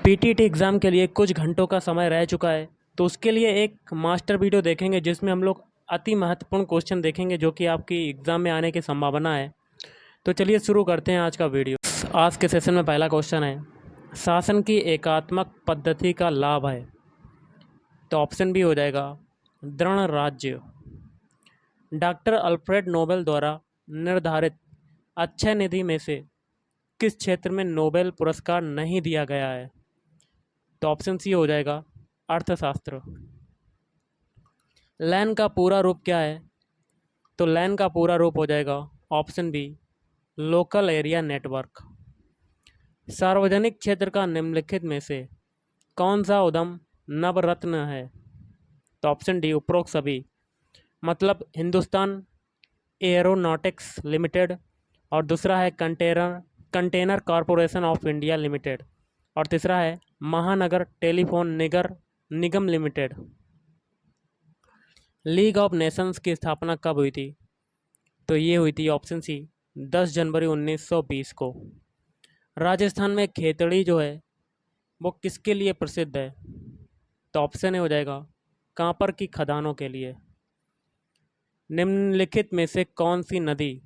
PTT exam के लिए कुछ घंटों का समय रह चुका है, तो उसके लिए एक मास्टर वीडियो देखेंगे जिसमें हम लोग अति महत्वपूर्ण क्वेश्चन देखेंगे जो कि आपकी एग्ज़ाम में आने की संभावना है। तो चलिए शुरू करते हैं आज का वीडियो। आज के सेशन में पहला क्वेश्चन है, शासन की एकात्मक पद्धति का लाभ है। तो ऑप्शन बी हो जाएगा दृढ़ राज्य। डॉक्टर अल्फ्रेड नोबेल द्वारा निर्धारित अक्षय निधि में से किस क्षेत्र में नोबेल पुरस्कार नहीं दिया गया है? तो ऑप्शन सी हो जाएगा अर्थशास्त्र। लैन का पूरा रूप क्या है? तो लैन का पूरा रूप हो जाएगा option B local area network. सार्वजनिक क्षेत्र का निम्नलिखित में से कौन सा उद्यम नवरत्न है? तो ऑप्शन डी उपरोक्त सभी, मतलब हिंदुस्तान एरोनॉटिक्स लिमिटेड, और दूसरा है container corporation of India limited, और तीसरा है महानगर telephone Nigam limited. League of Nations की स्थापना कब हुई थी? तो ये हुई थी ऑप्शन सी 10 जनवरी 1920 को। राजस्थान में खेतड़ी जो है वो किसके लिए प्रसिद्ध है? तो ऑप्शन ए हो जाएगा कांपर की खदानों के लिए। निम्नलिखित में से कौन सी नदी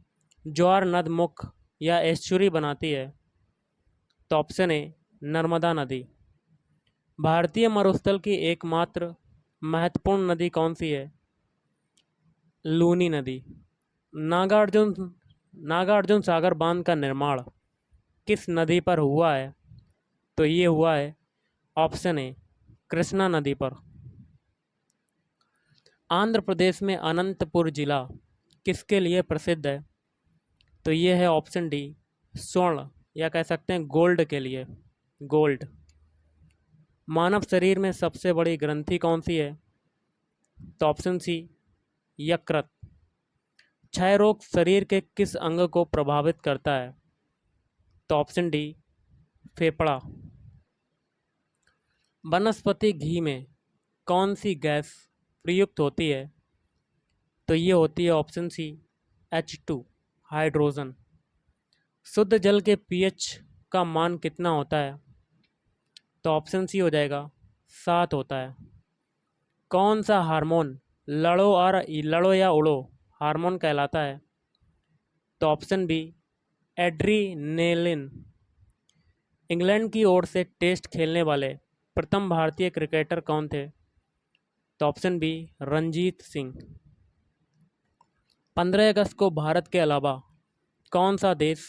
ज्वार नद मुख या एस्चुरी बनाती है? तो ऑप्शन ए नर्मदा नदी। भारतीय मरुस्थल की एकमात्र महत्वपूर्ण नदी कौन सी है? लूनी नदी। नागार्जुन नागार्जुन सागर बांध का निर्माण किस नदी पर हुआ है? तो ये हुआ है ऑप्शन ए कृष्णा नदी पर। आंध्र प्रदेश में अनंतपुर जिला किसके लिए प्रसिद्ध है? तो ये है ऑप्शन डी स्वर्ण, या कह सकते हैं गोल्ड के लिए, गोल्ड। मानव शरीर में सबसे बड़ी ग्रंथि कौन सी है? तो ऑप्शन सी यकृत। क्षय रोग शरीर के किस अंग को प्रभावित करता है? तो ऑप्शन डी फेफड़ा। वनस्पति घी में कौन सी गैस प्रयुक्त होती है? तो ये होती है ऑप्शन सी H2 हाइड्रोजन। शुद्ध जल के पीएच का मान कितना होता है? तो ऑप्शन सी हो जाएगा 7 होता है। कौन सा हार्मोन लड़ो या उड़ो हार्मोन कहलाता है? तो ऑप्शन बी एड्रीनेलिन। इंग्लैंड की ओर से टेस्ट खेलने वाले प्रथम भारतीय क्रिकेटर कौन थे? तो ऑप्शन बी रंजीत सिंह। 15 अगस्त को भारत के अलावा कौन सा देश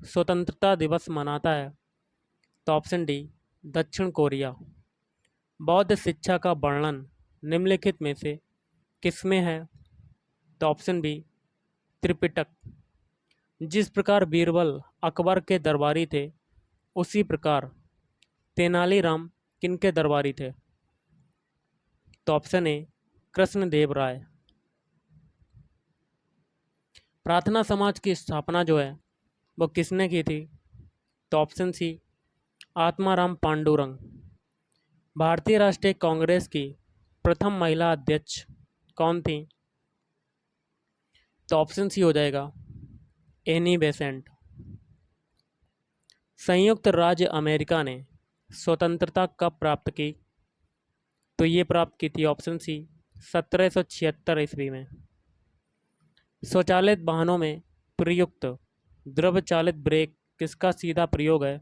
स्वतंत्रता दिवस मनाता है? तो ऑप्शन डी दक्षिण कोरिया। बौद्ध शिक्षा का वर्णन निम्नलिखित में से किसमें है? तो ऑप्शन बी त्रिपिटक। जिस प्रकार बीरबल अकबर के दरबारी थे, उसी प्रकार तेनालीराम किनके दरबारी थे? तो ऑप्शन ए कृष्णदेव राय। प्रार्थना समाज की स्थापना जो है वो किसने की थी? तो ऑप्शन सी आत्माराम पांडुरंग। भारतीय राष्ट्रीय कांग्रेस की प्रथम महिला अध्यक्ष कौन थी? तो ऑप्शन सी हो जाएगा एनी बेसेंट। संयुक्त राज्य अमेरिका ने स्वतंत्रता कब प्राप्त की? तो ये प्राप्त की थी ऑप्शन सी 1776 ईस्वी में। स्वचालित वाहनों में प्रयुक्त द्रव चालित ब्रेक किसका सीधा प्रयोग है?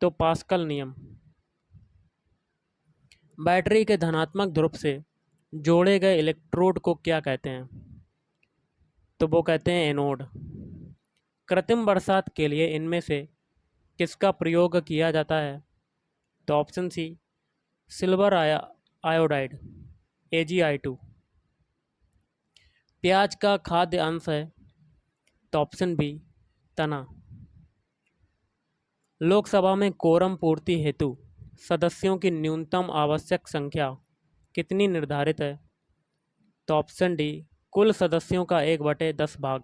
तो पास्कल नियम। बैटरी के धनात्मक ध्रुव से जोड़े गए इलेक्ट्रोड को क्या कहते हैं? तो वो कहते हैं एनोड। कृत्रिम बरसात के लिए इनमें से किसका प्रयोग किया जाता है? तो ऑप्शन सी सिल्वर आयोडाइड AgI2। प्याज का खाद्य अंश है? तो ऑप्शन बी तना। लोकसभा में कोरम पूर्ति हेतु सदस्यों की न्यूनतम आवश्यक संख्या कितनी निर्धारित है? तो ऑप्शन डी कुल सदस्यों का 1/10 भाग।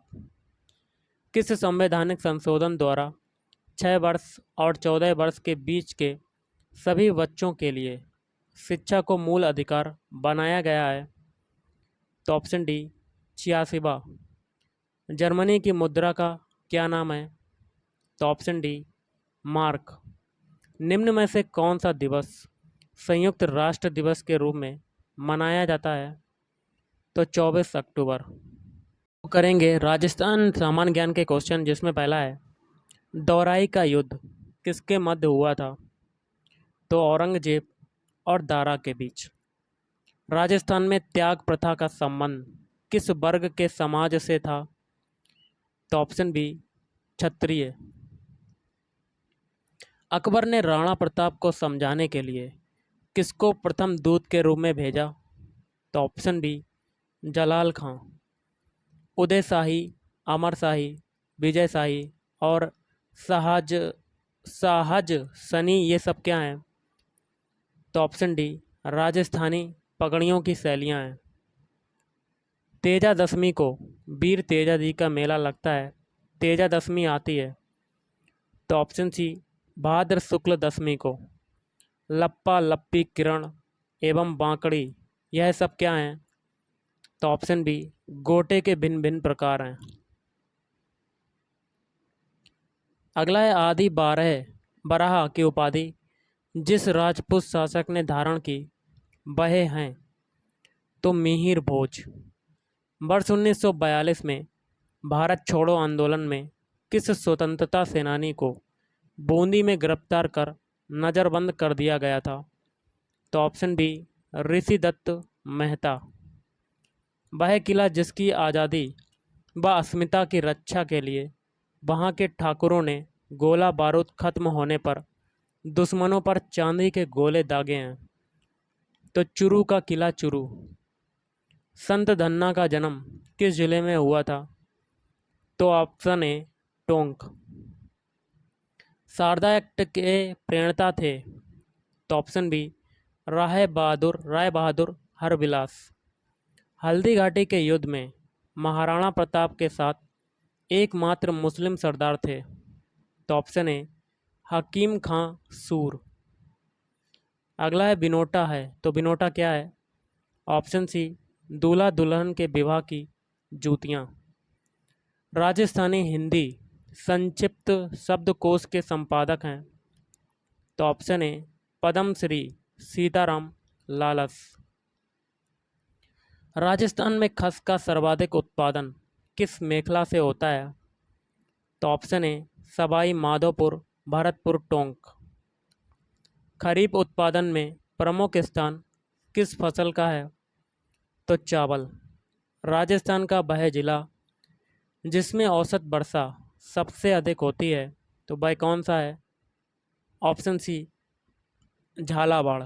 किस संवैधानिक संशोधन द्वारा 6 वर्ष और 14 वर्ष के बीच के सभी बच्चों के लिए शिक्षा को मूल अधिकार बनाया गया है? तो ऑप्शन डी 86वां। जर्मनी की मुद्रा का क्या नाम है? तो ऑप्शन डी मार्क। निम्न में से कौन सा दिवस संयुक्त राष्ट्र दिवस के रूप में मनाया जाता है? तो 24 अक्टूबर। तो करेंगे राजस्थान सामान्य ज्ञान के क्वेश्चन, जिसमें पहला है, दौराई का युद्ध किसके मध्य हुआ था? तो औरंगजेब और दारा के बीच। राजस्थान में त्याग प्रथा का संबंध किस वर्ग के समाज से था? तो ऑप्शन बी, क्षत्रिय। अकबर ने राणा प्रताप को समझाने के लिए किसको प्रथम दूत के रूप में भेजा? तो ऑप्शन बी, जलाल खां। उदय शाही, अमर शाही, विजय शाही और साहज साहज सनी, ये सब क्या हैं? तो ऑप्शन डी, राजस्थानी पगड़ियों की शैलियाँ हैं। तेजा दशमी को वीर तेजा जी का मेला लगता है, तेजा दशमी आती है। तो ऑप्शन सी, भाद्र शुक्ल दशमी को। लप्पा लप्पी किरण एवं बांकड़ी, यह सब क्या हैं? तो ऑप्शन बी, गोटे के भिन्न भिन्न प्रकार हैं। अगला है, आदि बराह की उपाधि जिस राजपूत शासक ने धारण की वह हैं? तो मिहिर भोज। वर्ष 1942 में भारत छोड़ो आंदोलन में किस स्वतंत्रता सेनानी को बूंदी में गिरफ्तार कर नज़रबंद कर दिया गया था? तो ऑप्शन बी, ऋषि दत्त मेहता। वह किला जिसकी आज़ादी व अस्मिता की रक्षा के लिए वहाँ के ठाकुरों ने गोला बारूद खत्म होने पर दुश्मनों पर चांदी के गोले दागे हैं। तो चुरू का किला चुरू। संत धन्ना का जन्म किस जिले में हुआ था? तो option A, Tonk. Sarda act के प्रणेता थे? तो ऑप्शन बी, राय बहादुर हरविलास। हल्दी घाटी के युद्ध में महाराणा प्रताप के साथ एकमात्र मुस्लिम सरदार थे? तो ऑप्शन ए, हकीम खां सूर। अगला है, बिनोटा है, तो बिनोटा क्या है? ऑप्शन सी, दूल्हा दुल्हन के विवाह की जूतियाँ। राजस्थानी हिंदी संक्षिप्त शब्दकोश के संपादक हैं? तो ऑप्शन ए, पद्मश्री सीताराम लालस। राजस्थान में खस का सर्वाधिक उत्पादन किस मेखला से होता है? तो ऑप्शन ए, सवाई माधोपुर भरतपुर टोंक। खरीफ उत्पादन में प्रमुख स्थान किस फसल का है? तो चावल। राजस्थान का वह जिला जिसमें औसत वर्षा सबसे अधिक होती है, तो वह कौन सा है? ऑप्शन सी, झालावाड़।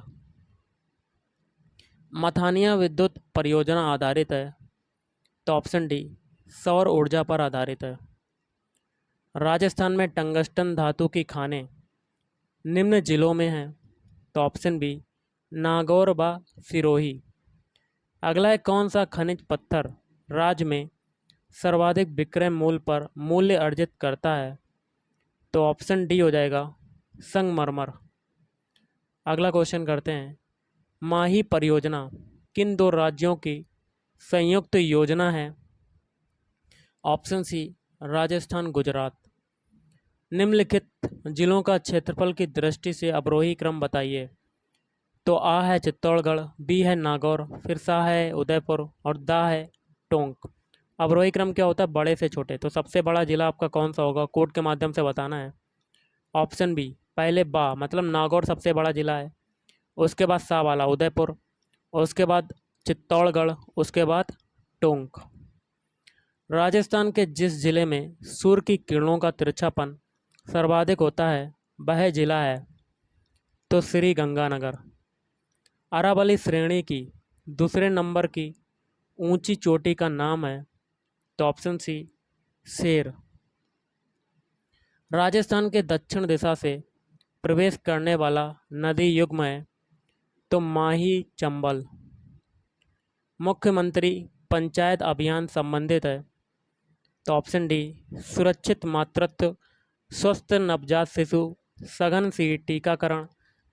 मथानिया विद्युत परियोजना आधारित है? तो ऑप्शन डी, सौर ऊर्जा पर आधारित है। राजस्थान में टंगस्टन धातु की खानें निम्न जिलों में हैं? तो ऑप्शन बी, नागौर व सिरोही। अगला है, कौन सा खनिज पत्थर राज्य में सर्वाधिक विक्रय मूल्य पर मूल्य अर्जित करता है? तो ऑप्शन डी हो जाएगा, संगमरमर। अगला क्वेश्चन करते हैं, माही परियोजना किन दो राज्यों की संयुक्त योजना है? Option C, Rajasthan Gujarat. निम्नलिखित जिलों का क्षेत्रफल की दृष्टि से अवरोही क्रम बताइए। तो आ है चित्तौड़गढ़, बी है नागौर, फिर सा है उदयपुर और दा है टोंक। अवरोही क्रम क्या होता है? बड़े से छोटे। तो सबसे बड़ा जिला आपका कौन सा होगा? कोड के माध्यम से बताना है। ऑप्शन बी, पहले बा मतलब नागौर सबसे बड़ा जिला है, उसके बाद सा वाला उदयपुर, उसके बाद चित्तौड़गढ़, उसके बाद टोंक। राजस्थान के जिस जिले में सूर्य की किरणों का तिरछापन सर्वाधिक होता है वह जिला है? तो श्री गंगानगर। अरावली श्रेणी की दूसरे नंबर की ऊंची चोटी का नाम है? तो ऑप्शन सी, शेर। राजस्थान के दक्षिण दिशा से प्रवेश करने वाला नदी युग्म है? तो माही चंबल। मुख्यमंत्री पंचायत अभियान संबंधित है? तो ऑप्शन डी, सुरक्षित मातृत्व, स्वस्थ नवजात शिशु, सघन सी टीकाकरण,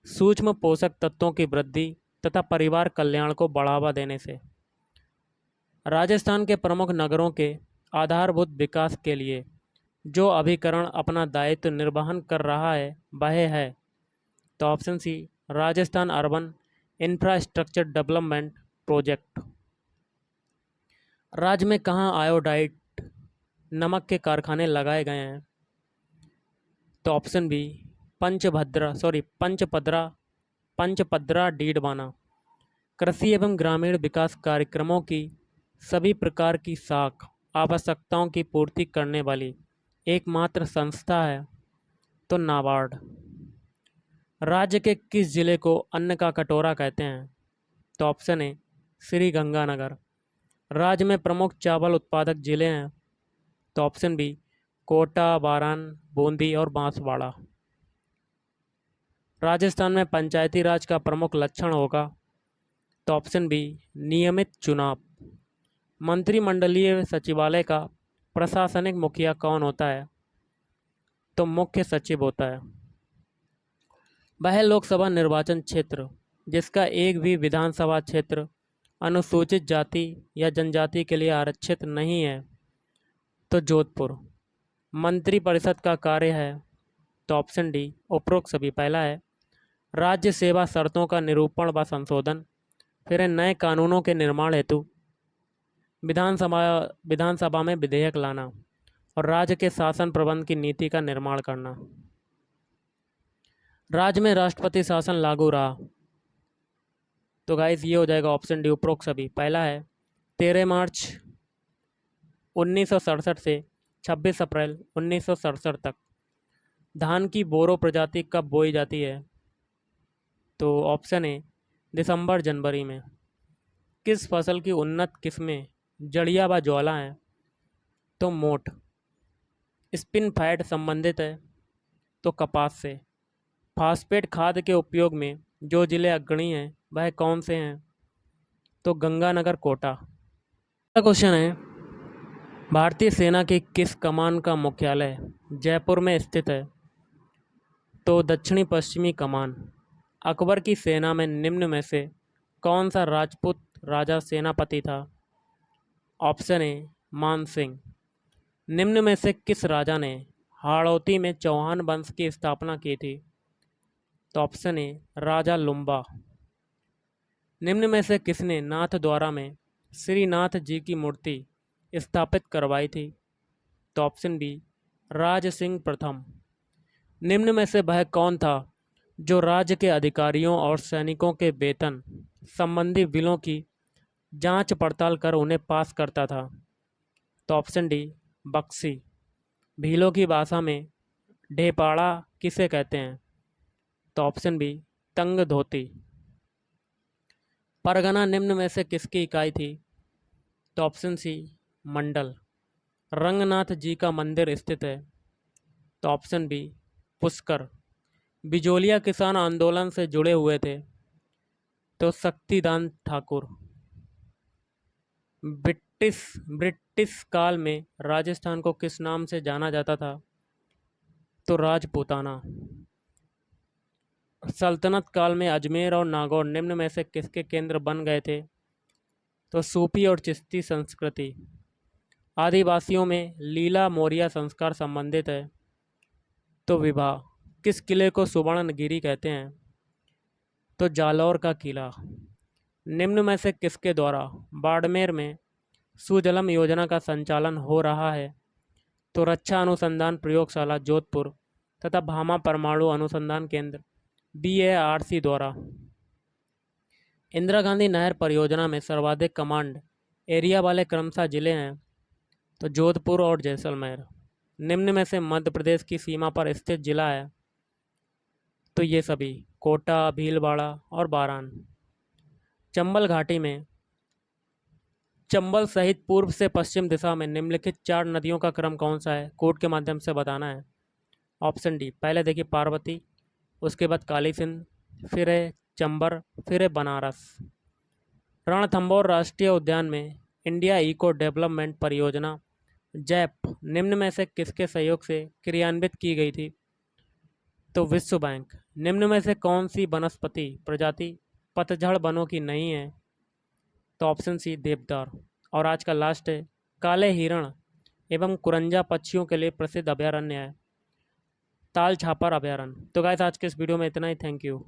सूक्ष्म पोषक तत्वों की वृद्धि तथा परिवार कल्याण को बढ़ावा देने से। राजस्थान के प्रमुख नगरों के आधारभूत विकास के लिए जो अभिकरण अपना दायित्व निर्वहन कर रहा है वह है? तो option C Rajasthan urban infrastructure development project. राज्य में कहाँ आयोडाइड नमक के कारखाने लगाए गए हैं? तो ऑप्शन बी पंचपदरा डीडवाना। कृषि एवं ग्रामीण विकास कार्यक्रमों की सभी प्रकार की साख आवश्यकताओं की पूर्ति करने वाली एकमात्र संस्था है तो नाबार्ड। राज्य के किस जिले को अन्न का कटोरा कहते हैं? तो ऑप्शन ए श्री गंगानगर। राज्य में प्रमुख चावल उत्पादक जिले हैं तो ऑप्शन बी कोटा, बारान, बूंदी और बांसवाड़ा। राजस्थान में पंचायती राज का प्रमुख लक्षण होगा तो ऑप्शन बी नियमित चुनाव। मंत्रिमंडलीय सचिवालय का प्रशासनिक मुखिया कौन होता है? तो मुख्य सचिव होता है। वह लोकसभा निर्वाचन क्षेत्र जिसका एक भी विधानसभा क्षेत्र अनुसूचित जाति या जनजाति के लिए आरक्षित नहीं है तो जोधपुर। मंत्रिपरिषद का कार्य है तो ऑप्शन डी उपरोक्त सभी। पहला है राज्य सेवा शर्तों का निरूपण व संशोधन, फिर है नए कानूनों के निर्माण हेतु विधानसभा में विधेयक लाना और राज्य के शासन प्रबंध की नीति का निर्माण करना। राज्य में राष्ट्रपति शासन लागू रहा तो गाइस ये हो जाएगा ऑप्शन डी उपरोक्त सभी। पहला है 13 मार्च 1967 से 26 अप्रैल 1967 तक। धान की बोरो प्रजाति कब बोई जाती है? तो ऑप्शन ए दिसंबर जनवरी में। किस फसल की उन्नत किस्में जड़िया व ज्वाला हैं? तो मोठ। स्पिन फैट संबंधित है तो कपास से। फास्फेट खाद के उपयोग में जो जिले अग्रणी हैं वह कौन से हैं? तो गंगानगर, कोटा। अगला क्वेश्चन है भारतीय सेना की किस कमान का मुख्यालय जयपुर में स्थित है? तो दक्षिणी पश्चिमी कमान। अकबर की सेना में निम्न में से कौन सा राजपूत राजा सेनापति था? ऑप्शन ए मान सिंह। निम्न में से किस राजा ने हाड़ौती में चौहान वंश की स्थापना की थी? तो ऑप्शन ए राजा लुम्बा। निम्न में से किसने नाथद्वारा में श्रीनाथ जी की मूर्ति स्थापित करवाई थी? तो ऑप्शन बी राज सिंह प्रथम। निम्न में से वह कौन था जो राज्य के अधिकारियों और सैनिकों के वेतन संबंधी बिलों की जांच पड़ताल कर उन्हें पास करता था? तो ऑप्शन डी बक्सी। भीलों की भाषा में ढेपाड़ा किसे कहते हैं? तो ऑप्शन बी तंग धोती। परगना निम्न में से किसकी इकाई थी? तो ऑप्शन सी मंडल। रंगनाथ जी का मंदिर स्थित है तो ऑप्शन बी पुष्कर। बिजोलिया किसान आंदोलन से जुड़े हुए थे तो शक्तिदान ठाकुर। ब्रिटिश काल में राजस्थान को किस नाम से जाना जाता था? तो राजपूताना। सल्तनत काल में अजमेर और नागौर निम्न में से किसके केंद्र बन गए थे? तो सूफी और चिश्ती संस्कृति। आदिवासियों में लीला मोरिया संस्कार संबंधित है तो विवाह। किस किले को सुवर्णगिरी कहते हैं? तो जालौर का किला। निम्न में से किसके द्वारा बाड़मेर में सुजलम योजना का संचालन हो रहा है? तो रक्षा अनुसंधान प्रयोगशाला जोधपुर तथा भामा परमाणु अनुसंधान केंद्र BARC द्वारा। इंदिरा गांधी नहर परियोजना में सर्वाधिक कमांड एरिया वाले क्रमशः जिले हैं तो जोधपुर और जैसलमेर। निम्न में से मध्य प्रदेश की सीमा पर स्थित जिला है? तो ये सभी कोटा, भीलवाड़ा और बारान। चंबल घाटी में चंबल सहित पूर्व से पश्चिम दिशा में निम्नलिखित 4 नदियों का क्रम कौन सा है? कोड के माध्यम से बताना है। ऑप्शन डी पहले देखिए पार्वती, उसके बाद काली सिंध, फिर है चंबर, फिर है बनारस। रणथंभौर राष्ट्रीय उद्यान में इंडिया इको डेवलपमेंट परियोजना जैप निम्न में से किसके सहयोग से क्रियान्वित की गई थी? तो विश्व बैंक। निम्न में से कौन सी वनस्पति प्रजाति पतझड़ वनों की नहीं है? तो ऑप्शन सी देवदार। और आज का लास्ट है काले हिरण एवं कुरंजा पक्षियों के लिए प्रसिद्ध अभयारण्य है ताल छापर अभयारण्य। तो गाइस आज के इस वीडियो में इतना ही। Thank you.